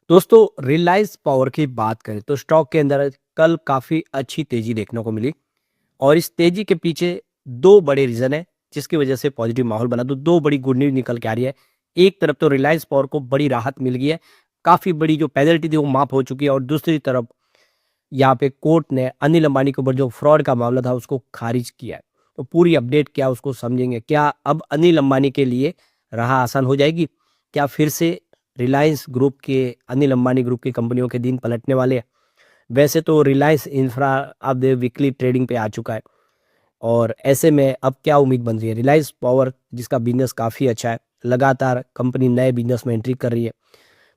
दोस्तों, रिलायंस पावर की बात करें तो स्टॉक के अंदर कल काफ़ी अच्छी तेज़ी देखने को मिली और इस तेज़ी के पीछे 2 बड़े रीज़न हैं, जिसकी वजह से पॉजिटिव माहौल बना। तो 2 बड़ी गुड न्यूज़ निकल के आ रही है। एक तरफ तो रिलायंस पावर को बड़ी राहत मिल गई है, काफ़ी बड़ी जो पेनल्टी थी वो माफ़ हो चुकी है और दूसरी तरफ यहाँ पे कोर्ट ने अनिल अंबानी के ऊपर जो फ्रॉड का मामला था उसको खारिज किया है। तो पूरी अपडेट क्या उसको समझेंगे। क्या अब अनिल अंबानी के लिए राह आसान हो जाएगी? क्या फिर से रिलायंस ग्रुप के अनिल अंबानी ग्रुप की कंपनियों के दिन पलटने वाले हैं? वैसे तो रिलायंस इंफ्रा अब वीकली ट्रेडिंग पे आ चुका है और ऐसे में अब क्या उम्मीद बन रही है? रिलायंस पावर जिसका बिज़नेस काफ़ी अच्छा है, लगातार कंपनी नए बिज़नेस में एंट्री कर रही है।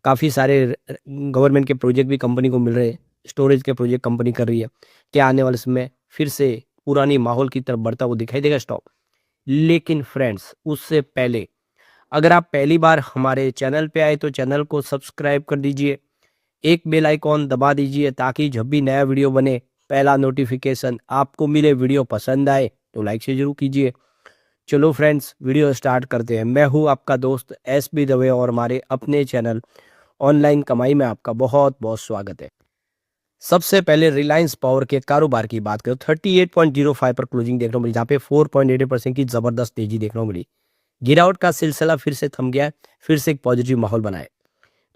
काफ़ी सारे गवर्नमेंट के प्रोजेक्ट भी कंपनी को मिल रहे हैं, स्टोरेज के प्रोजेक्ट कंपनी कर रही है। क्या आने वाले समय में फिर से पुरानी माहौल की तरफ बढ़ता हुआ दिखाई देगा स्टॉक? लेकिन फ्रेंड्स, उससे पहले अगर आप पहली बार हमारे चैनल पे आए तो चैनल को सब्सक्राइब कर दीजिए, एक बेल आइकॉन दबा दीजिए ताकि जब भी नया वीडियो बने पहला नोटिफिकेशन आपको मिले। वीडियो पसंद आए तो लाइक से जरूर कीजिए। चलो फ्रेंड्स, वीडियो स्टार्ट करते हैं। मैं हूँ आपका दोस्त एस बी दवे और हमारे अपने चैनल ऑनलाइन कमाई में आपका बहुत बहुत स्वागत है। सबसे पहले रिलायंस पावर के कारोबार की बात करें, 38.05 पर क्लोजिंग देखने को मिली, जहाँ पे 4.88% की जबरदस्त तेजी देखने को मिली। गिरावट का सिलसिला फिर से थम गया है, फिर से एक पॉजिटिव माहौल बना है।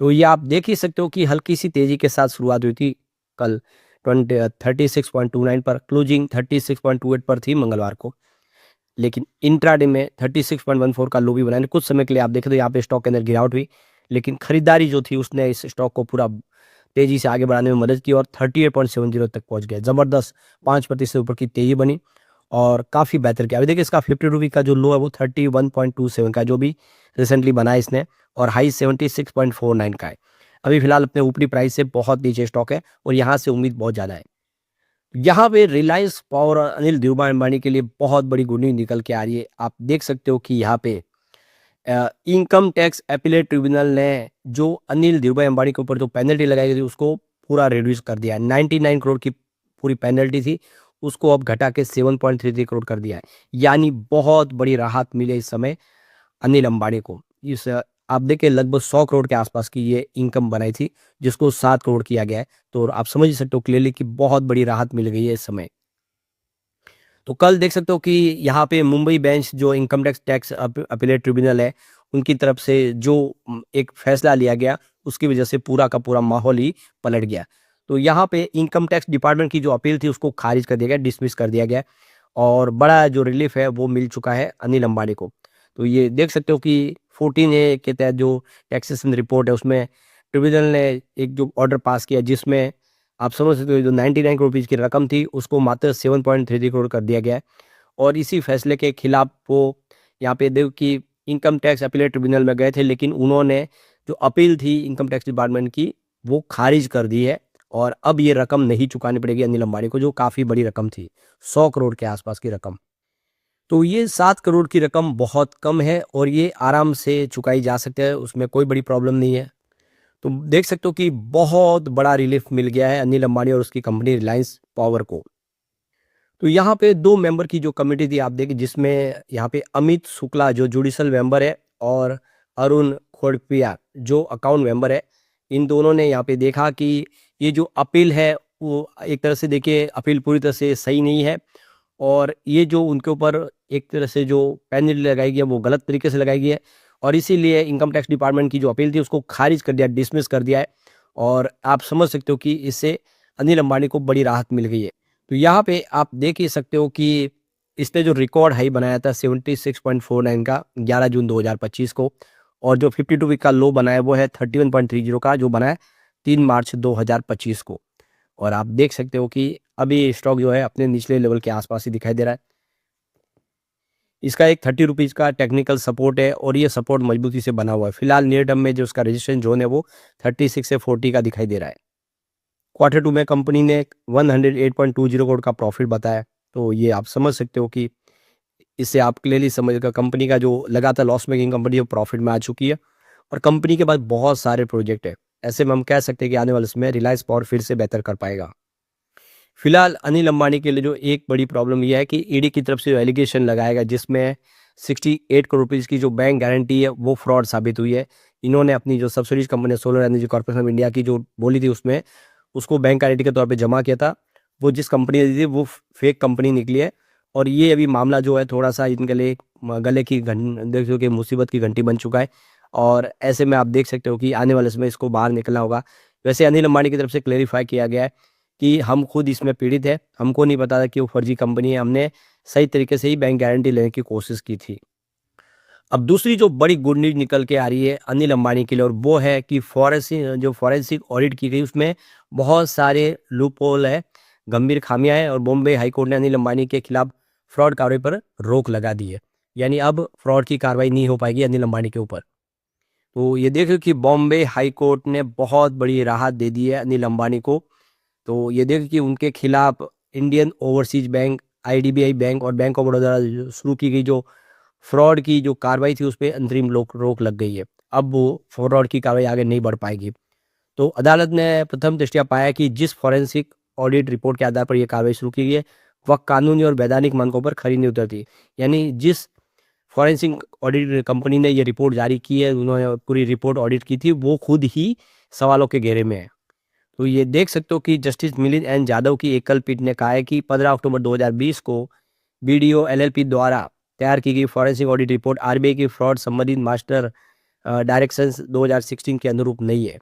तो ये आप देख ही सकते हो कि हल्की सी तेजी के साथ शुरुआत हुई थी कल 36.29 पर, क्लोजिंग 36.28 पर थी मंगलवार को। लेकिन इंट्राडे में 36.14 का लो भी बनाया। कुछ समय के लिए आप देखें तो यहाँ पे स्टॉक के अंदर गिरावट हुई, लेकिन खरीदारी जो थी उसने इस स्टॉक को पूरा तेजी से आगे बढ़ाने में मदद की और 38.70 तक पहुंच गया। जबरदस्त 5% ऊपर की तेजी बनी और काफ़ी बेहतर किया। अभी देखिए इसका 50 रुपये का जो लो है वो 31.27 का जो भी रिसेंटली बना है इसने, और हाई 76.49 का है। अभी फिलहाल अपने ऊपरी प्राइस से बहुत नीचे स्टॉक है और यहाँ से उम्मीद बहुत ज़्यादा है। यहाँ पे रिलायंस पावर और अनिल धीरूभाई अंबानी के लिए बहुत बड़ी गुड न्यूज निकल के आ रही है। आप देख सकते हो कि यहाँ पे इनकम टैक्स अपीलेट ट्रिब्यूनल ने जो अनिल धीरूभाई अंबानी के ऊपर जो पेनल्टी लगाई गई थी उसको पूरा रिड्यूस कर दिया है। 99 करोड़ की पूरी पेनल्टी थी, उसको अब घटा के 7.33 करोड़ कर दिया है। यानी बहुत बड़ी राहत मिले इस समय अनिल अंबानी को। इस आप देखिए लगभग 100 करोड़ के आसपास की ये इनकम बनाई थी, जिसको 7 करोड़ किया गया है। तो आप समझ ही सकते हो क्लियरली कि बहुत बड़ी राहत मिल गई है इस समय। तो कल देख सकते हो कि यहाँ पे मुंबई बेंच जो income tax tax appellate tribunal है, उनकी तरफ से जो एक फैसला लिया गया उसकी वजह से पूरा का पूरा माहौल ही पलट गया। तो यहाँ पे इनकम टैक्स डिपार्टमेंट की जो अपील थी उसको खारिज कर दिया गया, डिसमिस कर दिया गया और बड़ा जो रिलीफ है वो मिल चुका है अनिल अंबानी को। तो ये देख सकते हो कि 14A के तहत जो टैक्सेशन रिपोर्ट है उसमें ट्रिब्यूनल ने एक जो ऑर्डर पास किया, जिसमें आप समझ सकते हो जो 99 करोड़ रुपीज़ की रकम थी उसको मात्र 7.33 करोड़ कर दिया गया है। और इसी फैसले के खिलाफ वो यहाँ पे देखो कि इनकम टैक्स अपीलेट ट्रिब्यूनल में गए थे, लेकिन उन्होंने जो अपील थी इनकम टैक्स डिपार्टमेंट की वो खारिज कर दी है और अब ये रकम नहीं चुकानी पड़ेगी अनिल अंबानी को, जो काफ़ी बड़ी रकम थी, 100 करोड़ के आसपास की रकम। तो ये 7 करोड़ की रकम बहुत कम है और ये आराम से चुकाई जा सकती है, उसमें कोई बड़ी प्रॉब्लम नहीं है। तो देख सकते हो कि बहुत बड़ा रिलीफ मिल गया है अनिल अंबानी और उसकी कंपनी रिलायंस पावर को। तो यहाँ पे 2 मेंबर की जो कमेटी थी आप देखिए, जिसमें यहाँ पे अमित शुक्ला जो जुडिशल मेंबर है और अरुण खोड़पिया जो अकाउंट मेंबर है, इन दोनों ने यहाँ पे देखा कि ये जो अपील है वो एक तरह से देखिए अपील पूरी तरह से सही नहीं है और ये जो उनके ऊपर एक तरह से जो पेनल्टी लगाई गई है वो गलत तरीके से लगाई गई है और इसीलिए इनकम टैक्स डिपार्टमेंट की जो अपील थी उसको खारिज कर दिया, डिसमिस कर दिया है। और आप समझ सकते हो कि इससे अनिल अंबानी को बड़ी राहत मिल गई है। तो यहाँ पे आप देख ही सकते हो कि इसने जो रिकॉर्ड हाई बनाया था 76.49 का 11 जून 2025 को, और जो 52 वीक का लो बनाया वो है 31.30 का जो बनाया 3 मार्च 2025 को। और आप देख सकते हो कि अभी स्टॉक जो है अपने निचले लेवल के आसपास ही दिखाई दे रहा है। इसका एक 30 रुपीज़ का टेक्निकल सपोर्ट है और ये सपोर्ट मजबूती से बना हुआ है। फिलहाल नियर टर्म में जो उसका रेजिस्टेंस जोन है वो 36 से 40 का दिखाई दे रहा है। क्वार्टर 2 में कंपनी ने 108.20 करोड़ का प्रॉफिट बताया। तो ये आप समझ सकते हो कि इससे आप क्लियरली समझ कंपनी का जो लगातार लॉस मेकिंग कंपनी है प्रॉफिट में आ चुकी है और कंपनी के पास बहुत सारे प्रोजेक्ट है। ऐसे में हम कह सकते हैं कि आने वाले समय रिलायंस पावर फिर से बेहतर कर पाएगा। फिलहाल अनिल अंबानी के लिए जो एक बड़ी प्रॉब्लम यह है कि ईडी की तरफ से जो एलिगेशन लगाएगा, जिसमें 68 करोड़ रुपीज़ की जो बैंक गारंटी है वो फ्रॉड साबित हुई है। इन्होंने अपनी जो subsidies company solar energy corporation of India की जो बोली थी उसमें उसको बैंक गारंटी के तौर पे जमा किया था। वो जिस कंपनी ने दी थी वो फेक कंपनी निकली है। और ये अभी मामला जो है थोड़ा सा इनके लिए गले की देख सको कि मुसीबत की घंटी बन चुका है। और ऐसे में आप देख सकते हो कि आने वाले समय इसको बाहर निकलना होगा। वैसे अनिल अंबानी की तरफ से क्लेरिफाई किया गया है कि हम खुद इसमें पीड़ित है, हमको नहीं पता था कि वो फर्जी कंपनी है, हमने सही तरीके से ही बैंक गारंटी लेने की कोशिश की थी। अब दूसरी जो बड़ी गुड न्यूज निकल के आ रही है अनिल अंबानी के लिए, और वो है कि फॉरेंसिक ऑडिट की गई उसमें बहुत सारे लूप होल है, गंभीर खामियां हैं, और बॉम्बे हाईकोर्ट ने अनिल अंबानी के खिलाफ फ्रॉड कार्रवाई पर रोक लगा दी है। यानी अब फ्रॉड की कार्रवाई नहीं हो पाएगी अनिल अंबानी के ऊपर। तो ये देखो कि बॉम्बे हाई कोर्ट ने बहुत बड़ी राहत दे दी है अनिल अंबानी को। तो ये देखो कि उनके खिलाफ Indian overseas bank, IDBI bank और बैंक ऑफ बड़ौदा द्वारा शुरू की गई जो फ्रॉड की जो कार्रवाई थी उस पर अंतरिम रोक लग गई है। अब वो फ्रॉड की कार्रवाई आगे नहीं बढ़ पाएगी। तो अदालत ने प्रथम दृष्टया पाया कि जिस फॉरेंसिक ऑडिट रिपोर्ट के आधार पर यह कार्रवाई शुरू की गई है वह कानूनी और वैधानिक मानकों पर खरी नहीं उतरती। यानी जिस फॉरेंसिक ऑडिट कंपनी ने ये रिपोर्ट जारी की है, उन्होंने पूरी रिपोर्ट ऑडिट की थी, वो खुद ही सवालों के घेरे में है। तो ये देख सकते हो कि जस्टिस मिलिंद एन यादव की एकल पीठ ने कहा है कि 15 अक्टूबर 2020 को बीडीओ एलएलपी द्वारा तैयार की गई फॉरेंसिक ऑडिट रिपोर्ट आरबीआई की फ्रॉड संबंधित मास्टर डायरेक्शंस 2016 के अनुरूप नहीं है।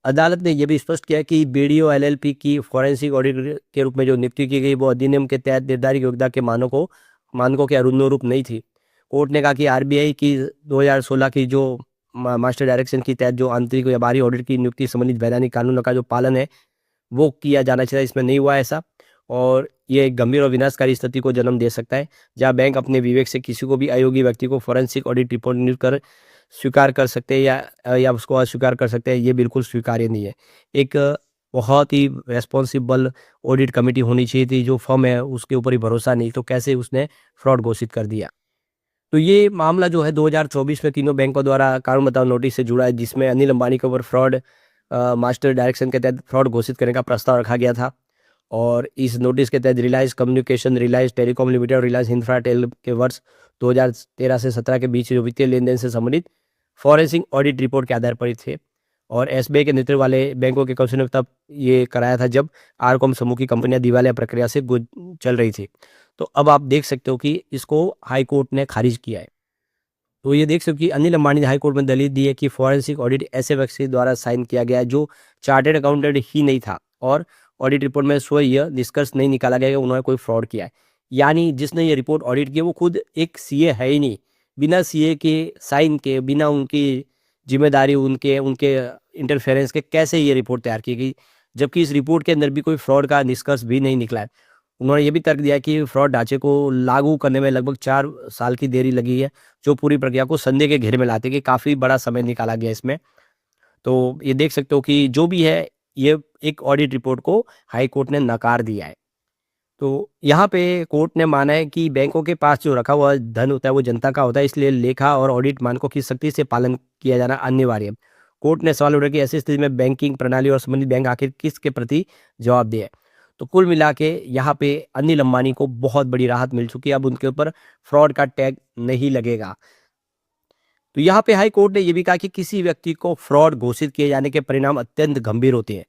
अदालत ने यह भी स्पष्ट किया कि बीडीओ एलएलपी की फॉरेंसिक ऑडिट के रूप में जो नियुक्ति की गई वो अधिनियम के तहत निर्धारित योग्यता के मानकों के अनुरूप नहीं थी। कोर्ट ने कहा कि आरबीआई की 2016 की जो मास्टर डायरेक्शन के तहत जो आंतरिक या बाहरी ऑडिट की नियुक्ति संबंधित वैधानिक कानूनों का जो पालन है वो किया जाना चाहिए, इसमें नहीं हुआ ऐसा। और ये एक गंभीर और विनाशकारी स्थिति को जन्म दे सकता है जहां बैंक अपने विवेक से किसी को भी अयोग्य व्यक्ति को फॉरेंसिक ऑडिट रिपोर्ट नियुक्त कर स्वीकार कर सकते हैं या उसको अस्वीकार कर सकते हैं। ये बिल्कुल स्वीकार्य नहीं है। एक बहुत ही रेस्पॉन्सिबल ऑडिट कमेटी होनी चाहिए थी। जो फर्म है उसके ऊपर ही भरोसा नहीं, तो कैसे उसने फ्रॉड घोषित कर दिया। तो ये मामला जो है 2024 में तीनों बैंकों द्वारा कानून बताओ नोटिस से जुड़ा है, जिसमें अनिल अंबानी के ऊपर फ्रॉड मास्टर डायरेक्शन के तहत फ्रॉड घोषित करने का प्रस्ताव रखा गया था। और इस नोटिस के तहत Reliance communication, Reliance telecom limited और रिलायंस इंफ्राटेल के वर्ष 2013 से 17 के बीच जो वित्तीय लेन देन से संबंधित फॉरेंसिक ऑडिट रिपोर्ट के आधार पर थे। और एसबीआई के नेतृत्व वाले बैंकों के कौंसिल ने तब ये कराया था जब आरकॉम समूह की कंपनियां दिवालिया प्रक्रिया से चल रही थी। तो अब आप देख सकते हो कि इसको हाई कोर्ट ने खारिज किया है। तो ये देख सकते हो कि अनिल अंबानी ने हाई कोर्ट में दलील दी है कि फॉरेंसिक ऑडिट ऐसे व्यक्ति द्वारा साइन किया गया है जो चार्टर्ड अकाउंटेंट ही नहीं था, और ऑडिट रिपोर्ट में स्वयं यह निष्कर्ष नहीं निकाला गया कि उन्होंने कोई फ्रॉड किया है। यानी जिसने ये रिपोर्ट ऑडिट की वो खुद एक सीए है ही नहीं। बिना सीए के साइन के, बिना उनकी जिम्मेदारी, उनके उनके इंटरफेरेंस के कैसे ये रिपोर्ट तैयार की गई, जबकि इस रिपोर्ट के अंदर भी कोई फ्रॉड का निष्कर्ष भी नहीं निकला है। उन्होंने ये भी तर्क दिया कि फ्रॉड ढांचे को लागू करने में लगभग 4 साल की देरी लगी है, जो पूरी प्रक्रिया को संदेह के घेरे में लाते कि काफ़ी बड़ा समय निकाला गया इसमें। तो ये देख सकते हो कि जो भी है ये एक ऑडिट रिपोर्ट को हाई कोर्ट ने नकार दिया है। तो यहाँ पे कोर्ट ने माना है कि बैंकों के पास जो रखा हुआ धन होता है वो जनता का होता है, इसलिए लेखा और ऑडिट मानकों की सख्ती से पालन किया जाना अनिवार्य है। कोर्ट ने सवाल उठाया कि ऐसी स्थिति में बैंकिंग प्रणाली और संबंधित बैंक आखिर किसके प्रति जवाबदेह है। तो कुल मिला के यहाँ पे अनिल अंबानी को बहुत बड़ी राहत मिल चुकी है। अब उनके ऊपर फ्रॉड का टैग नहीं लगेगा। तो यहाँ पे हाई कोर्ट ने यह भी कहा कि किसी व्यक्ति को फ्रॉड घोषित किए जाने के परिणाम अत्यंत गंभीर होते हैं,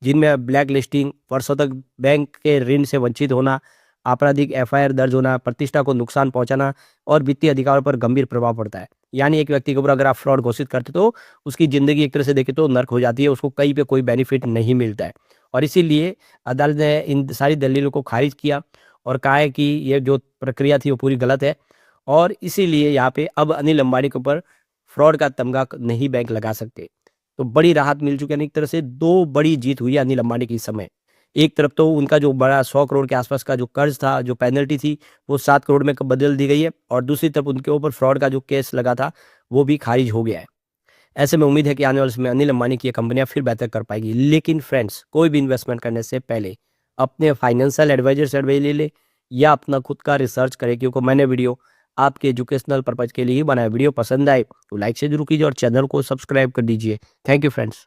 जिनमें ब्लैक लिस्टिंग, वर्षों तक बैंक के ऋण से वंचित होना, आपराधिक एफआईआर दर्ज होना, प्रतिष्ठा को नुकसान पहुंचाना और वित्तीय अधिकारों पर गंभीर प्रभाव पड़ता है। यानी एक व्यक्ति के ऊपर अगर आप फ्रॉड घोषित करते तो उसकी जिंदगी एक तरह से देखे तो नर्क हो जाती है, उसको कहीं पे कोई बेनिफिट नहीं मिलता है। और इसीलिए अदालत ने इन सारी दलीलों को खारिज किया और कहा है कि ये जो प्रक्रिया थी वो पूरी गलत है। और इसीलिए यहाँ पे अब अनिल अंबानी के ऊपर फ्रॉड का तमगा नहीं बैंक लगा सकते। तो बड़ी राहत मिल चुकी है। एक तरह से 2 बड़ी जीत हुई है अनिल अंबानी की इस समय। एक तरफ तो उनका जो बड़ा 100 करोड़ के आसपास का जो कर्ज था, जो पेनल्टी थी, वो 7 करोड़ में बदल दी गई है, और दूसरी तरफ उनके ऊपर फ्रॉड का जो केस लगा था वो भी खारिज हो गया है। ऐसे में उम्मीद है कि आने वाले समय अनिल अंबानी की ये कंपनियां फिर बेहतर कर पाएगी। लेकिन फ्रेंड्स, कोई भी इन्वेस्टमेंट करने से पहले अपने फाइनेंशियल एडवाइजर से एडवाइस ले ले या अपना खुद का रिसर्च करें, क्योंकि मैंने वीडियो आपके एजुकेशनल पर्पज के लिए ही बनाया। वीडियो पसंद आए तो लाइक से जरूर कीजिए और चैनल को सब्सक्राइब कर दीजिए। Thank you friends.